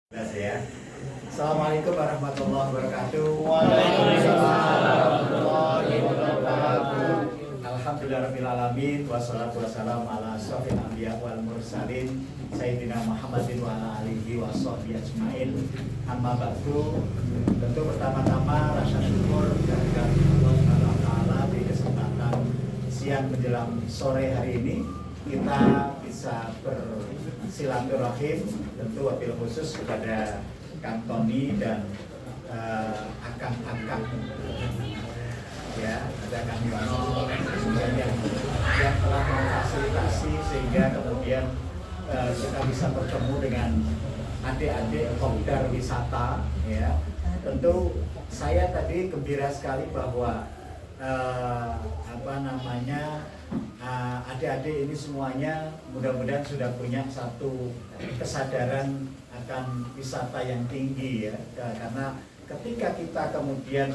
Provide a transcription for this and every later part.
Ya. Assalamualaikum warahmatullahi wabarakatuh. Waalaikumsalam warahmatullahi wabarakatuh. Alhamdulillahirrahmanirrahim. Wassalatu wassalamu ala asyrofil anbiya wal mursalin Sayyidina Muhammadin wa ala alihi wa sahbihi ajmain. Amma ba'du. Tentu pertama-tama rasa syukur kehadirat Allah Subhanahu wa taala di kesempatan siang menjelang sore hari ini kita bisa bersilaturahim, tentu wabil khusus kepada Kang Tony dan akang-akang ya, ada Kang Yono yang telah memfasilitasi sehingga kemudian kita bisa bertemu dengan adik-adik kopdar wisata ya. Tentu saya tadi gembira sekali bahwa adik-adik ini semuanya mudah-mudahan sudah punya satu kesadaran akan wisata yang tinggi ya, karena ketika kita kemudian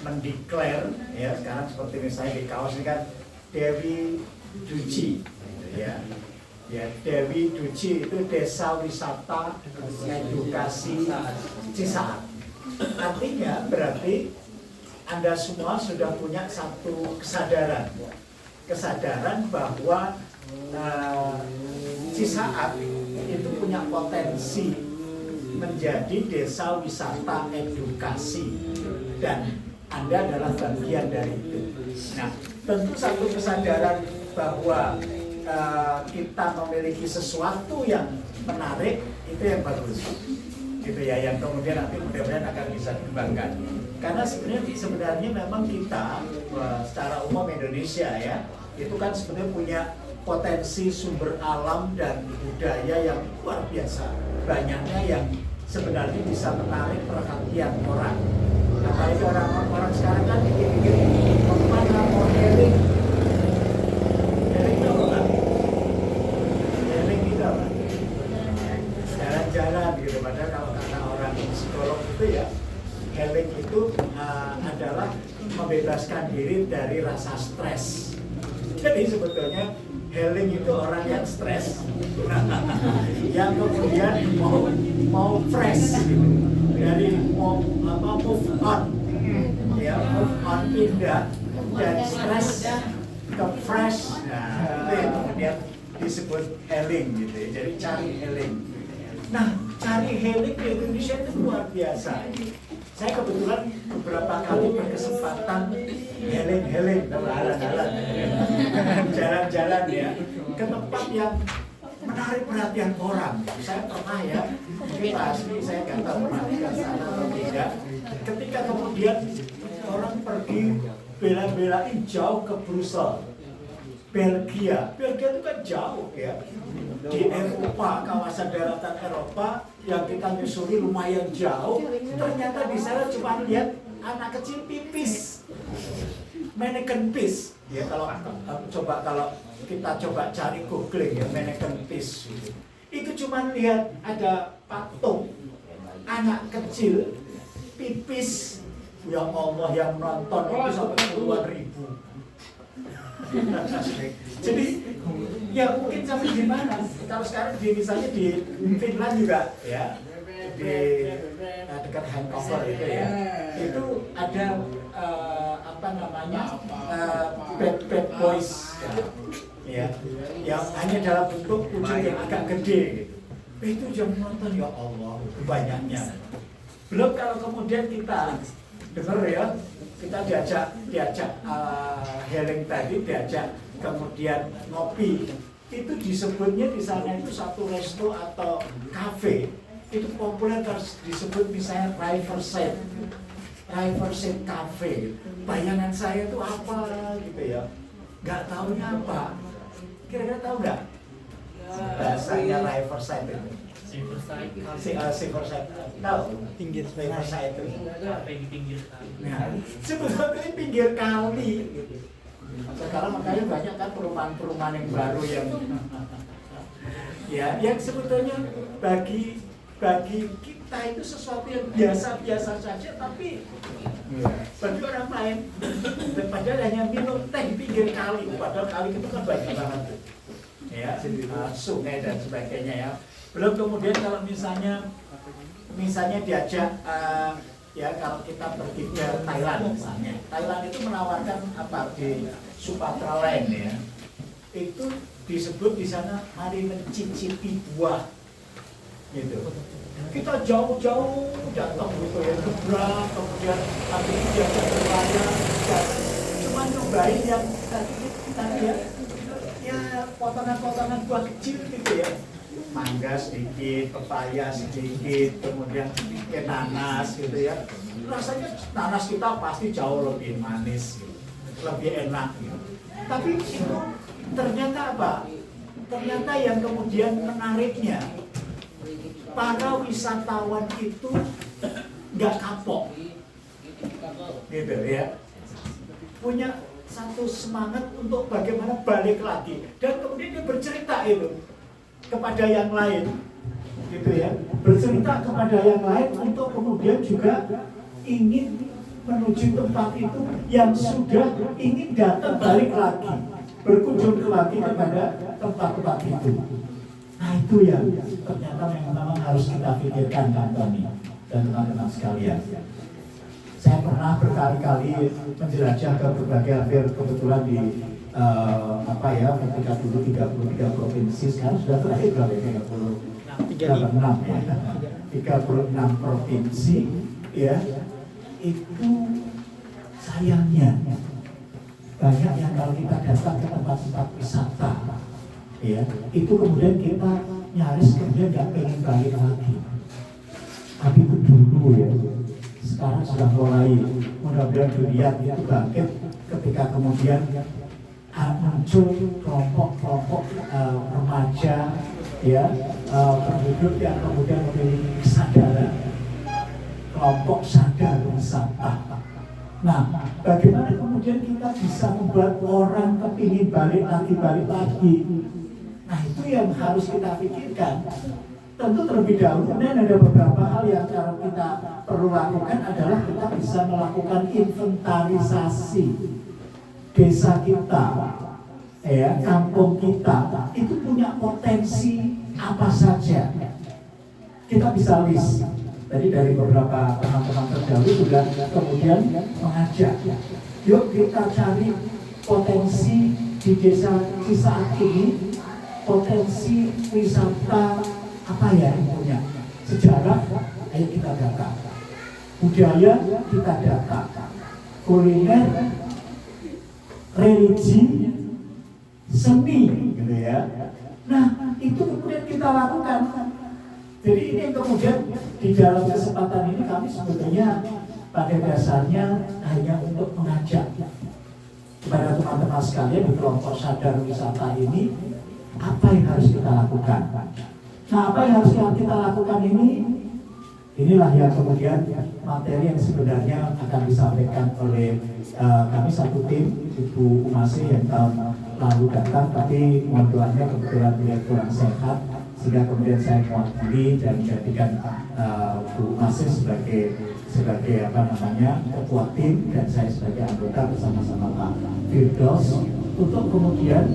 mendeklar ya, sekarang seperti misalnya di kaos ini kan Dewi Duci gitu, ya Dewi Duci itu desa wisata edukasi Cisaat. Artinya berarti Anda semua sudah punya satu kesadaran bahwa Cisaat itu punya potensi menjadi desa wisata edukasi dan Anda adalah bagian dari itu. Nah, tentu satu kesadaran bahwa kita memiliki sesuatu yang menarik itu yang bagus, gitu ya, yang kemudian nanti mudah-mudahan akan bisa dikembangkan. Karena sebenarnya memang kita secara umum Indonesia ya, itu kan sebenarnya punya potensi sumber alam dan budaya yang luar biasa. Banyaknya yang sebenarnya bisa menarik perhatian orang. Apalagi orang-orang sekarang kan dikit-dikit kemana mau healing. Healing itu apa? Healing itu apa? Jalan-jalan gitu. Padahal kalau kata orang psikolog itu ya, healing itu adalah membebaskan diri dari rasa stres. Jadi sebetulnya healing itu orang yang stres, yang kemudian mau fresh gitu. Dari mau move on, ya move on, pindah dari stres ke fresh. Nah, itu yang kemudian disebut healing gitu ya. Jadi cari healing. Nah, cari healing di Indonesia itu luar biasa. Saya kebetulan beberapa kali berkesempatan healing, jalan-jalan ya ke tempat yang menarik perhatian orang. Saya pernah ya, mungkin pasti saya nggak tahu pernah ke sana atau tidak. Ketika kemudian orang pergi bela-belain jauh ke Brussels, Belgia itu kan jauh ya. Di Eropa, kawasan daratan Eropa yang kita nyusuri lumayan jauh, ternyata di sana cuma lihat anak kecil pipis, mannequin pis. Ya kalau kita coba cari googling ya, mannequin pis itu cuma lihat ada patung anak kecil pipis. Ya Allah, yang nonton itu sampai puluhan ribu. Jadi ya mungkin sampai di mana? Kalau sekarang misalnya di Finland juga ya, di dekat Vancouver itu ya, itu ada bad boys ya, yang hanya dalam bentuk ujung yang agak gede gitu. Itu jam nonton, ya Allah, banyaknya. Belum kalau kemudian kita dengar ya, kita diajak healing tadi, diajak kemudian ngopi, itu disebutnya di sana itu satu resto atau cafe itu populer, disebut misalnya Riverside Cafe. Bayangan saya itu apa gitu ya, nggak tahunya apa. Kira-kira tahu nggak bahasanya Riverside itu? Riverside tahu? Pinggir Riverside itu pinggir kali. Nah, sebetulnya pinggir kali gitu. Sekarang makanya banyak kan perumahan-perumahan yang baru yang sebetulnya bagi kita itu sesuatu yang biasa-biasa saja, tapi bagi orang lain padahal hanya minum teh di pinggir kali, padahal kali itu kan banyak banget ya, sungai dan sebagainya ya. Belum kemudian kalau misalnya misalnya diajak ya kalau kita pergi ke Thailand misalnya, Thailand itu menawarkan apa di Sumatera Land ya, itu disebut di sana mari mencicipi buah, gitu. Kita jauh-jauh datang gitu ya, nyebrang, kemudian habis itu diajak berlayar, cuma nyobain yang tadi ya potongan-potongan buah kecil gitu ya. Mangga sedikit, pepaya sedikit, kemudian nanas gitu ya. Rasanya nanas kita pasti jauh lebih manis, gitu, lebih enak gitu. Tapi itu ternyata apa? Ternyata yang kemudian menariknya, para wisatawan itu nggak kapok, gitu ya. Punya satu semangat untuk bagaimana balik lagi, dan kemudian dia bercerita itu kepada yang lain, gitu ya, bercerita kepada yang lain untuk kemudian juga ingin menuju tempat itu yang sudah ingin datang balik lagi, berkunjung lagi kepada tempat-tempat itu. Nah itu yang ternyata memang harus kita pikirkan kan Tony dan teman-teman sekalian. Saya pernah berkali-kali menjelajah ke berbagai hampir kebetulan di ketika dulu 33 provinsi, sekarang sudah terakhir berapa ya? 36 provinsi ya. Itu sayangnya banyak yang kalau kita datang ke tempat-tempat wisata ya, itu kemudian kita nyaris kemudian nggak pengen balik lagi. Tapi itu dulu ya, sekarang sudah mulai mudah-mudahan dunia itu bangkit ketika kemudian muncul kelompok-kelompok remaja ya, penduduk yang kemudian memiliki kesadaran, kelompok sadar wisata. Nah, bagaimana kemudian kita bisa membuat orang kepingin balik lagi? Nah, itu yang harus kita pikirkan. Tentu terlebih dahulu, dan ada beberapa hal yang kita perlu lakukan adalah kita bisa melakukan inventarisasi desa kita, ya, kampung kita, itu punya potensi apa saja. Kita bisa list. Tadi dari beberapa teman-teman terdahulu sudah kemudian mengajak, yuk kita cari potensi di desa saat ini, potensi wisata apa ya yang punya, sejarah, ayo kita data, budaya kita data, kuliner, religi, seni, gitu ya. Nah, itu kemudian kita lakukan. Jadi ini yang kemudian di dalam kesempatan ini kami sebetulnya pada dasarnya hanya untuk mengajak kepada teman-teman sekalian di kelompok sadar wisata ini, apa yang harus kita lakukan. Nah, apa yang harus kita lakukan ini, inilah yang kemudian materi yang sebenarnya akan disampaikan oleh kami satu tim, Ibu Umasi yang tahun lalu datang, tapi mohon doanya kebetulan beliau kurang sehat, sehingga kemudian saya mewakili dan menjadikan Bu Umasi sebagai ketua tim, dan saya sebagai anggota bersama-sama Pak Firdaus untuk kemudian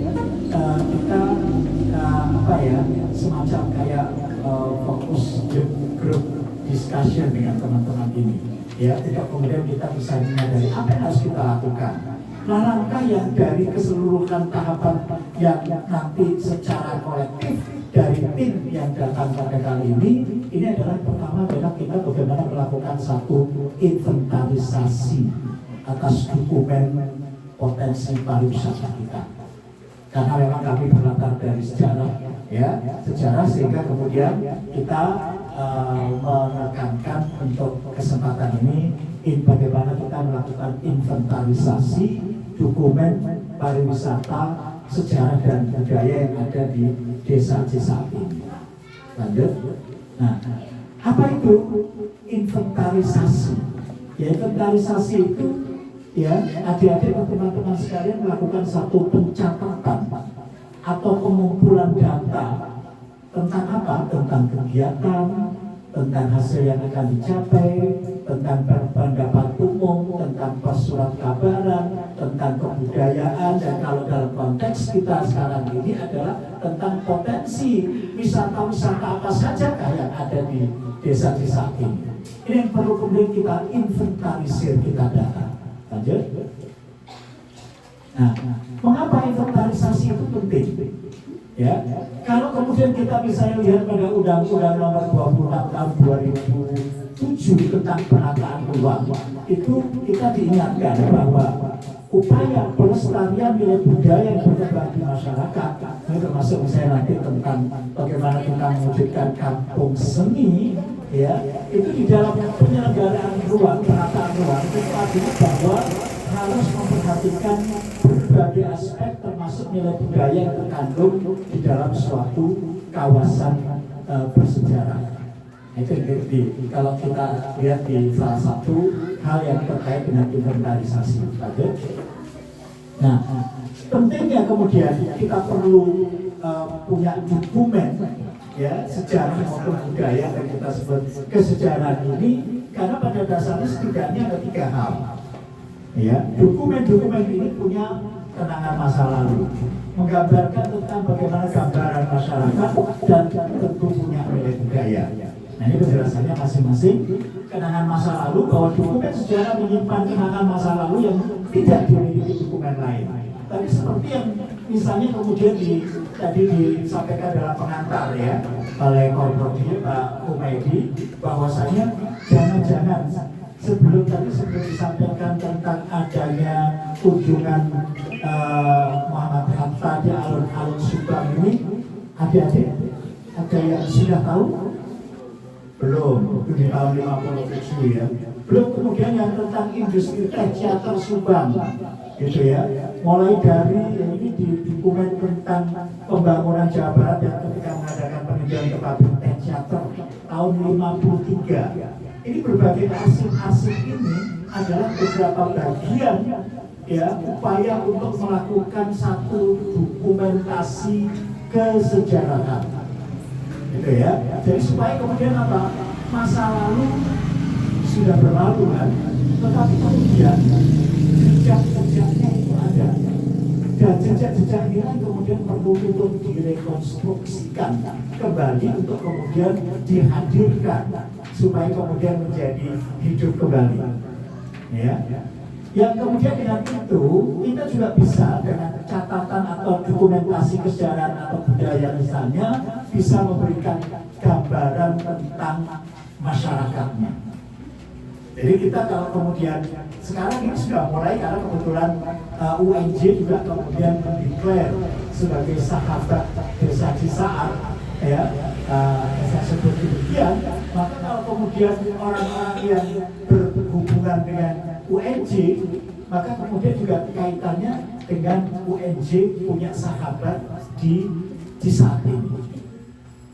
kita semacam kayak fokus group discussion dengan teman-teman ini, ya, untuk kemudian kita bisa menyadari apa yang harus kita lakukan. Nah, langkah yang dari keseluruhan tahapan yang nanti secara kolektif dari tim yang datang pada kali ini adalah pertama adalah kita bagaimana melakukan satu inventarisasi atas dokumen potensi pariwisata kita. Karena memang kami berlatar dari sejarah, ya, sejarah, sehingga kemudian kita menekankan untuk kesempatan ini bagaimana kita melakukan inventarisasi dokumen pariwisata, sejarah dan budaya yang ada di desa-desa ini. Lanjut. Nah, apa itu inventarisasi? Ya, inventarisasi itu, ya, adik-adik dan teman-teman sekalian melakukan satu pencatatan atau pengumpulan data tentang apa? Tentang kegiatan, tentang hasil yang akan dicapai, tentang pendapat umum, tentang persurat kabaran, tentang kebudayaan, dan kalau dalam konteks kita sekarang ini adalah tentang potensi wisata-wisata apa saja yang ada di desa-desa ini. Ini yang perlu kemudian kita inventarisir, kita data. Lanjut. Nah, mengapa inventarisasi itu penting? Ya, kalau kemudian kita bisa lihat pada Undang-Undang Nomor 26 Tahun 2007 tentang penataan ruang, itu kita diingatkan bahwa upaya pelestarian nilai budaya yang berkembang di masyarakat, termasuk misalnya nanti tentang bagaimana kita mewujudkan kampung seni, ya, itu di dalam penyelenggaraan ruang, penataan ruang, kita lihat bahwa harus memperhatikan berbagai aspek termasuk nilai budaya yang terkandung di dalam suatu kawasan bersejarah. Itu kalau kita lihat di salah satu hal yang terkait dengan inventarisasi. Nah, pentingnya kemudian kita perlu punya dokumen, ya, sejarah maupun budaya yang kita sebut kesejarahan ini, karena pada dasarnya setidaknya ada 3 hal. Ya, dokumen-dokumen ini punya kenangan masa lalu, menggambarkan tentang bagaimana gambaran masyarakat dan tentu punya nilai budaya. Nah, ini penjelasannya masing-masing. Kenangan masa lalu, bahwa dokumen sejarah menyimpan kenangan masa lalu yang tidak dimiliki dokumen lain. Tapi seperti yang misalnya kemudian tadi disampaikan dalam pengantar, ya, oleh Korprodi Pak Humaydi, bahwasanya jangan-jangan sebelum disampaikan tentang adanya kunjungan Muhammad Hatta di alun-alun Subang ini, adik-adik ada yang sudah tahu? Belum, itu di tahun 57 ya. Belum kemudian yang tentang industri teater Subang, gitu ya. Mulai dari ini di dokumen tentang pembangunan Jawa Barat yang ketika mengadakan peninjauan ke pabrik teater tahun 53. Ini berbagai arsip-arsip ini adalah beberapa bagian, ya, upaya untuk melakukan satu dokumentasi kesejarahan, gitu ya. Jadi supaya kemudian apa, masa lalu sudah berlalu kan, tetapi kemudian jejak-jejaknya itu ada, dan jejak-jejak ini kemudian perlu untuk direkonstruksikan kembali untuk kemudian dihadirkan supaya kemudian menjadi hidup kembali, ya. Yang kemudian dengan itu kita juga bisa dengan catatan atau dokumentasi kesejarahan atau budaya misalnya bisa memberikan gambaran tentang masyarakatnya. Jadi kita kalau kemudian sekarang ini sudah mulai, karena kebetulan UNJ juga kemudian mendeklar sebagai sahabat desa-desaan, ya, saya sebut demikian. Maka kalau kemudian orang-orang yang berhubungan dengan UNJ, maka kemudian juga kaitannya dengan UNJ punya sahabat di saat ini,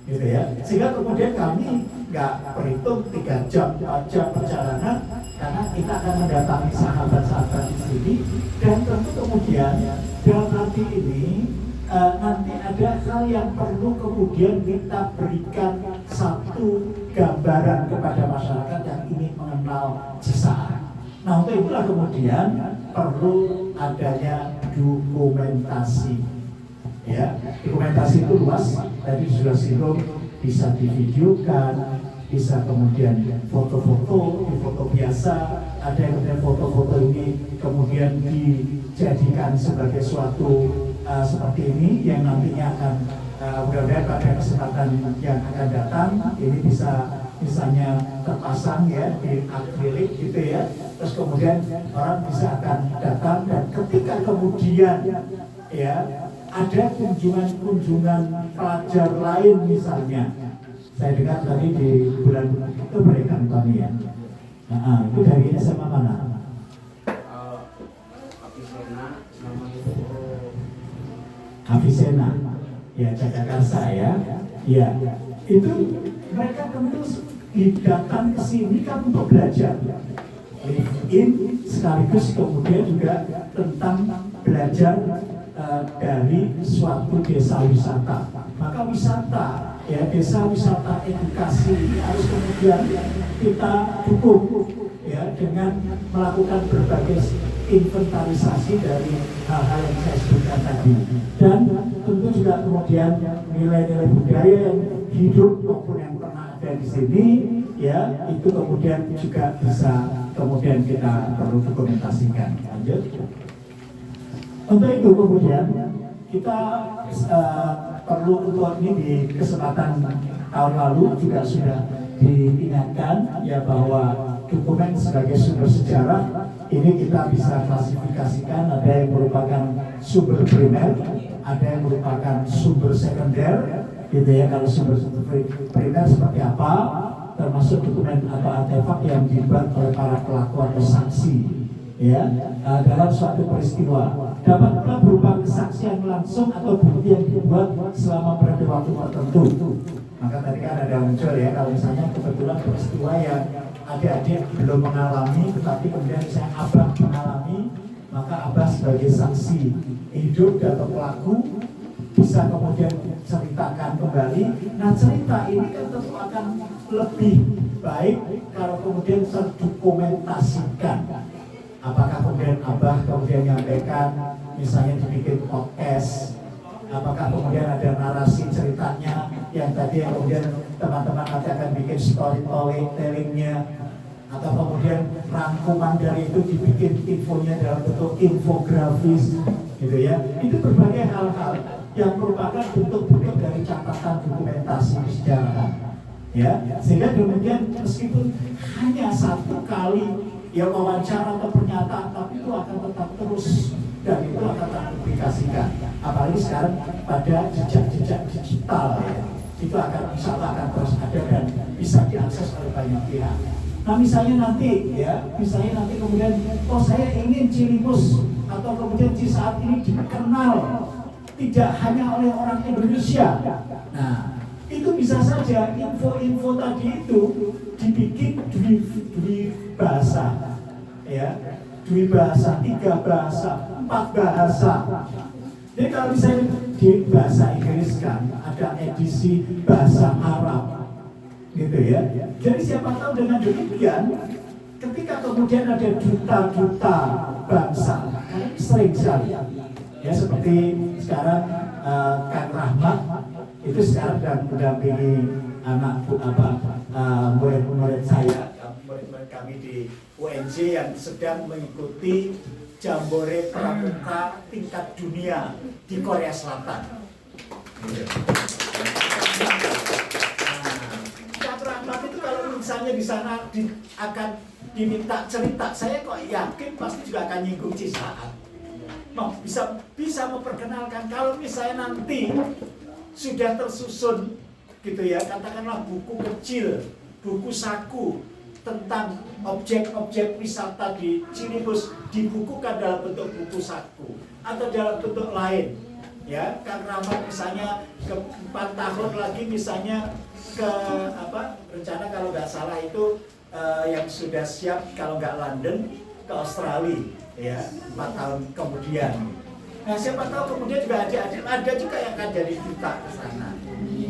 gitu ya. Sehingga kemudian kami nggak perhitung 3 jam, 4 jam perjalanan, karena kita akan mendatangi sahabat-sahabat di sini, dan tentu kemudian dalam arti ini nanti ada hal yang perlu kemudian kita berikan satu gambaran kepada masyarakat yang ingin mengenal Cisaat. Nah, untuk itulah kemudian perlu adanya dokumentasi. Ya, dokumentasi itu luas. Tadi sudah singgung, bisa divideokan, bisa kemudian foto-foto, di foto biasa. Ada yang kemudian foto-foto ini kemudian dijadikan sebagai suatu seperti ini yang nantinya akan mudah-mudahan pada kesempatan yang akan datang ini bisa misalnya terpasang, ya, di akrilik gitu, ya. Terus kemudian orang bisa akan datang, dan ketika kemudian, ya, ada kunjungan pelajar lain misalnya, saya dengar tadi di bulan itu mereka Tony, ya. Nah, itu dari SMA mana? Hafizena, ya, Jakarta, ya. Ya, itu mereka tentu datang ke sini kan untuk belajar, live in, sekaligus kemudian juga tentang belajar dari suatu desa wisata. Maka wisata ya desa wisata edukasi ini harus kemudian kita dukung ya dengan melakukan berbagai inventarisasi dari hal-hal yang saya sebutkan tadi, dan tentu juga kemudian nilai-nilai budaya yang hidup maupun yang pernah ada di sini ya itu kemudian juga bisa kemudian kita perlu dokumentasikan. Lanjut. Untuk itu kemudian kita perlu untuk ini di kesempatan tahun lalu juga sudah diingatkan ya bahwa dokumen sebagai sumber sejarah ini kita bisa klasifikasikan, ada yang merupakan sumber primer, ada yang merupakan sumber sekunder, gitu ya. Kalau sumber primer seperti apa, termasuk dokumen atau artefak yang dibuat oleh para pelaku atau saksi, ya, dalam suatu peristiwa. Dapat pula berupa kesaksian langsung atau bukti yang dibuat selama periode waktu tertentu. Maka tadi kan ada muncul ya, kalau misalnya kebetulan peristiwa yang adik-adik belum mengalami, tetapi kemudian saya abah mengalami, maka abah sebagai saksi hidup atau pelaku bisa kemudian ceritakan kembali. Nah cerita ini kan tentu akan lebih baik kalau kemudian terdokumentasikan. Apakah kemudian abah kemudian menyampaikan, misalnya dibikin podcast, apakah kemudian ada narasi ceritanya yang tadi yang kemudian teman-teman nanti akan bikin storytellingnya, atau kemudian rangkuman dari itu dibikin infonya dalam bentuk infografis, gitu ya. Itu berbagai hal-hal yang merupakan bentuk-bentuk dari catatan dokumentasi sejarah, ya. Sehingga kemudian meskipun hanya satu kali ya wawancara atau pernyataan, tapi itu akan tetap terus dan itu akan terpublikasikan. Apalagi sekarang pada jejak-jejak digital ya, itu akan insya Allah akan terus ada dan bisa diakses oleh banyak pihak. Nah misalnya nanti ya, misalnya nanti kemudian oh saya ingin Cilimus atau kemudian di saat ini dikenal tidak hanya oleh orang Indonesia. Nah itu bisa saja info-info tadi itu dibikin dua bahasa, ya, 2 bahasa, 3 bahasa, 4 bahasa. Jadi kalau misalnya di bahasa Inggris kan ada edisi bahasa Arab, gitu ya. Jadi siapa tahu dengan demikian, ketika kemudian ada juta-juta bangsa, sering sekali, ya seperti sekarang Kang Rahmat itu sekarang sedang mendampingi anak murid-murid saya, murid-murid kami di UNJ yang sedang mengikuti Jambore Pramuka tingkat dunia di Korea Selatan. Kang Rahmat itu kalau misalnya di sana akan diminta cerita, saya kok yakin pasti juga akan nyinggung Cisaat. Bisa memperkenalkan kalau misalnya nanti sudah tersusun gitu ya, katakanlah buku kecil, buku saku tentang objek-objek wisata di Cilimus dibukukan dalam bentuk buku saku atau dalam bentuk lain ya. Kang Rahmat misalnya ke 4 tahun lagi misalnya ke rencana kalau nggak salah itu yang sudah siap kalau nggak London ke Australia ya 4 tahun kemudian. Nah siapa tahu kemudian juga ada juga yang akan jadi duta ke sana.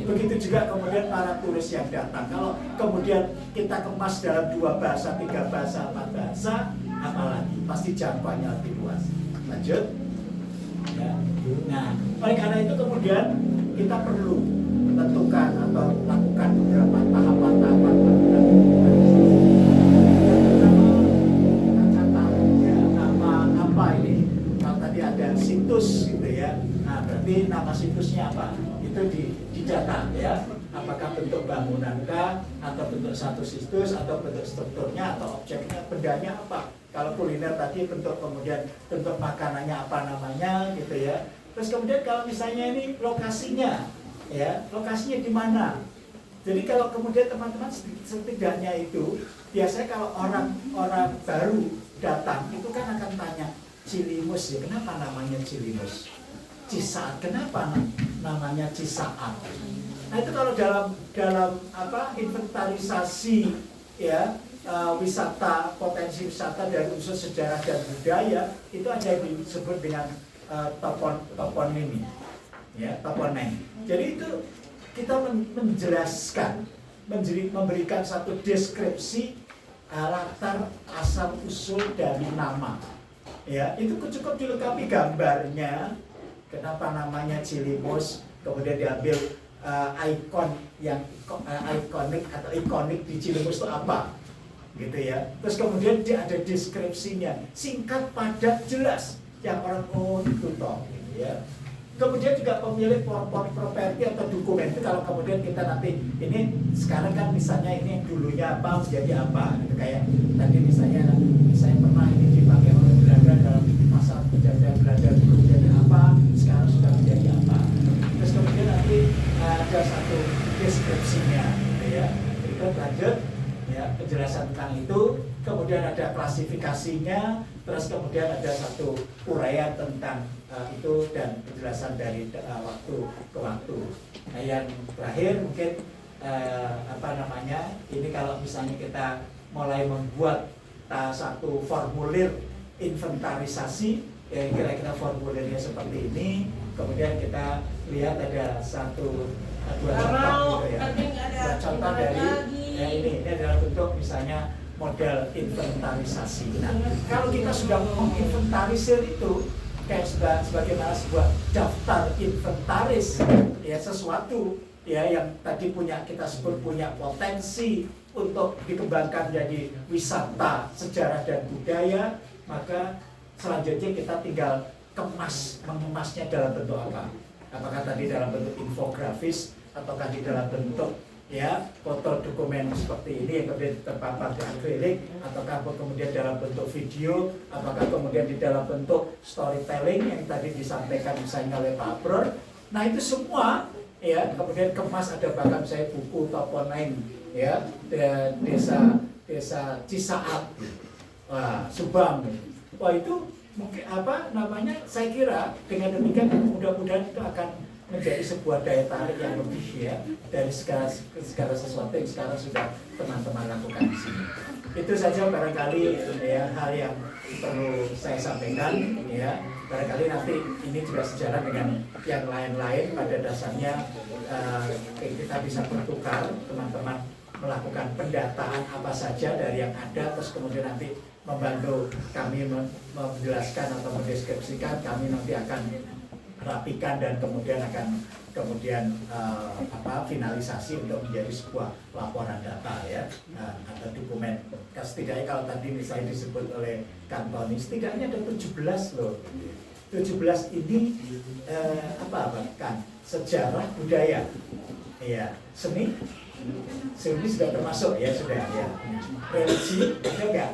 Begitu juga kemudian para turis yang datang. Kalau kemudian kita kemas dalam 2 bahasa, 3 bahasa, 4 bahasa, apalagi pasti jangkauannya lebih luas. Lanjut. Ya. Nah, oleh karena itu kemudian kita perlu tentukan atau lakukan beberapa tahapan-tahapan. Situs gitu ya. Nah berarti nama situsnya apa? Itu dicatat ya. Apakah bentuk bangunankah, atau bentuk satu situs, atau bentuk strukturnya, atau objeknya, bendanya apa? Kalau kuliner tadi bentuk, kemudian bentuk makanannya apa namanya gitu ya. Terus kemudian kalau misalnya ini lokasinya ya, lokasinya di mana? Jadi kalau kemudian teman-teman setidaknya itu biasanya kalau orang baru datang itu kan akan tanya Cilimus ya, kenapa namanya Cilimus? Cisaat, kenapa namanya Cisaat? Nah itu kalau dalam inventarisasi ya wisata, potensi wisata dari unsur sejarah dan budaya itu ada yang disebut dengan toponim ya, toponim. Jadi itu kita menjelaskan, memberikan satu deskripsi latar asal usul dari nama. Ya, itu cukup dilengkapi gambarnya, kenapa namanya Cilimus, kemudian diambil ikon yang ikonik di Cilimus itu apa, gitu ya. Terus kemudian dia ada deskripsinya, singkat, padat, jelas, yang orang itu toh, gitu ya. Kemudian juga pemilik properti atau dokumen itu kalau kemudian kita nanti ini sekarang kan misalnya ini dulunya apa menjadi apa gitu, kayak tadi misalnya saya pernah ini dipakai oleh Belanda dalam masa penjajahan Belanda dulu menjadi apa, sekarang sudah menjadi apa. Terus kemudian nanti ada satu deskripsinya gitu ya. Berikut lanjut ya, penjelasan tentang itu, kemudian ada klasifikasinya, terus kemudian ada satu uraian tentang itu dan penjelasan dari waktu ke waktu. Nah, yang terakhir mungkin ini kalau misalnya kita mulai membuat satu formulir inventarisasi, ya kira-kira formulirnya seperti ini. Kemudian kita lihat ada dua contoh gitu ya. Dua contoh dari ini adalah bentuk misalnya model inventarisasi. Nah, kalau kita sudah menginventarisir itu kayak sebagaimana sebuah daftar inventaris, ya sesuatu ya yang tadi kita sebut punya potensi untuk dikembangkan jadi wisata sejarah dan budaya, maka selanjutnya kita tinggal mengemasnya dalam bentuk apa? Apakah tadi dalam bentuk infografis ataukah di dalam bentuk ya foto dokumen seperti ini yang kemudian terpapar di akrilik, ataukah kemudian dalam bentuk video, apakah kemudian di dalam bentuk storytelling yang tadi disampaikan misalnya oleh Pak Abror. Nah itu semua ya kemudian kemas, ada bahkan saya buku toponim ya desa Cisaat, Subang. Wah itu mungkin saya kira dengan demikian mudah-mudahan itu akan menjadi sebuah daya tarik yang lebih ya dari segala sesuatu yang sekarang sudah teman-teman lakukan di sini. Itu saja barangkali ya hal yang perlu saya sampaikan ya. Barangkali nanti ini juga sejalan dengan yang lain-lain. Pada dasarnya kita bisa bertukar, teman-teman melakukan pendataan apa saja dari yang ada, terus kemudian nanti membantu kami menjelaskan atau mendeskripsikan, kami nanti akan rapikan dan kemudian akan finalisasi untuk menjadi sebuah laporan data ya atau dokumen. Setidaknya kalau tadi misalnya disebut oleh Kantoni, setidaknya ada 17 loh. 17 ini kan sejarah budaya, ya seni sudah termasuk ya sudah ya. Religi ada enggak?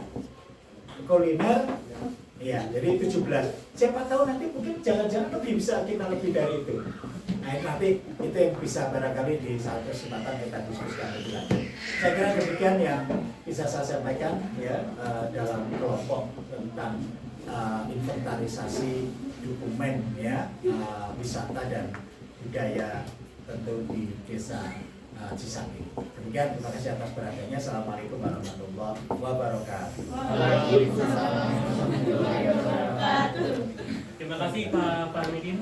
Kuliner. Ya, jadi 17. Siapa tahu nanti mungkin jangan-jangan kita lebih dari itu. Nah, nanti itu yang bisa barangkali di saat kesempatan kita diskusikan lebih lanjut. Saya kira demikian yang bisa saya sampaikan ya dalam kelompok tentang inventarisasi dokumen ya wisata dan budaya tentu di desa Cisanti. Demikian, terima kasih atas perhatiannya. Assalamualaikum warahmatullahi wabarakatuh. Terima kasih Pak Farudin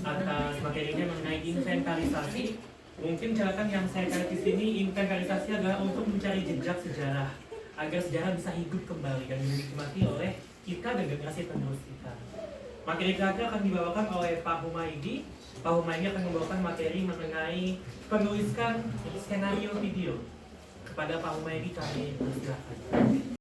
atas materinya mengenai inventarisasi. Mungkin catatan yang saya tarik di sini, inventarisasi adalah untuk mencari jejak sejarah agar sejarah bisa hidup kembali dan dinikmati oleh kita dan generasi penerus kita. Materi terakhir akan dibawakan oleh Pak Humaydi. Pak Humaydi akan membawakan materi mengenai penuliskan skenario video. Kepada Pak Humaydi kami persilakan.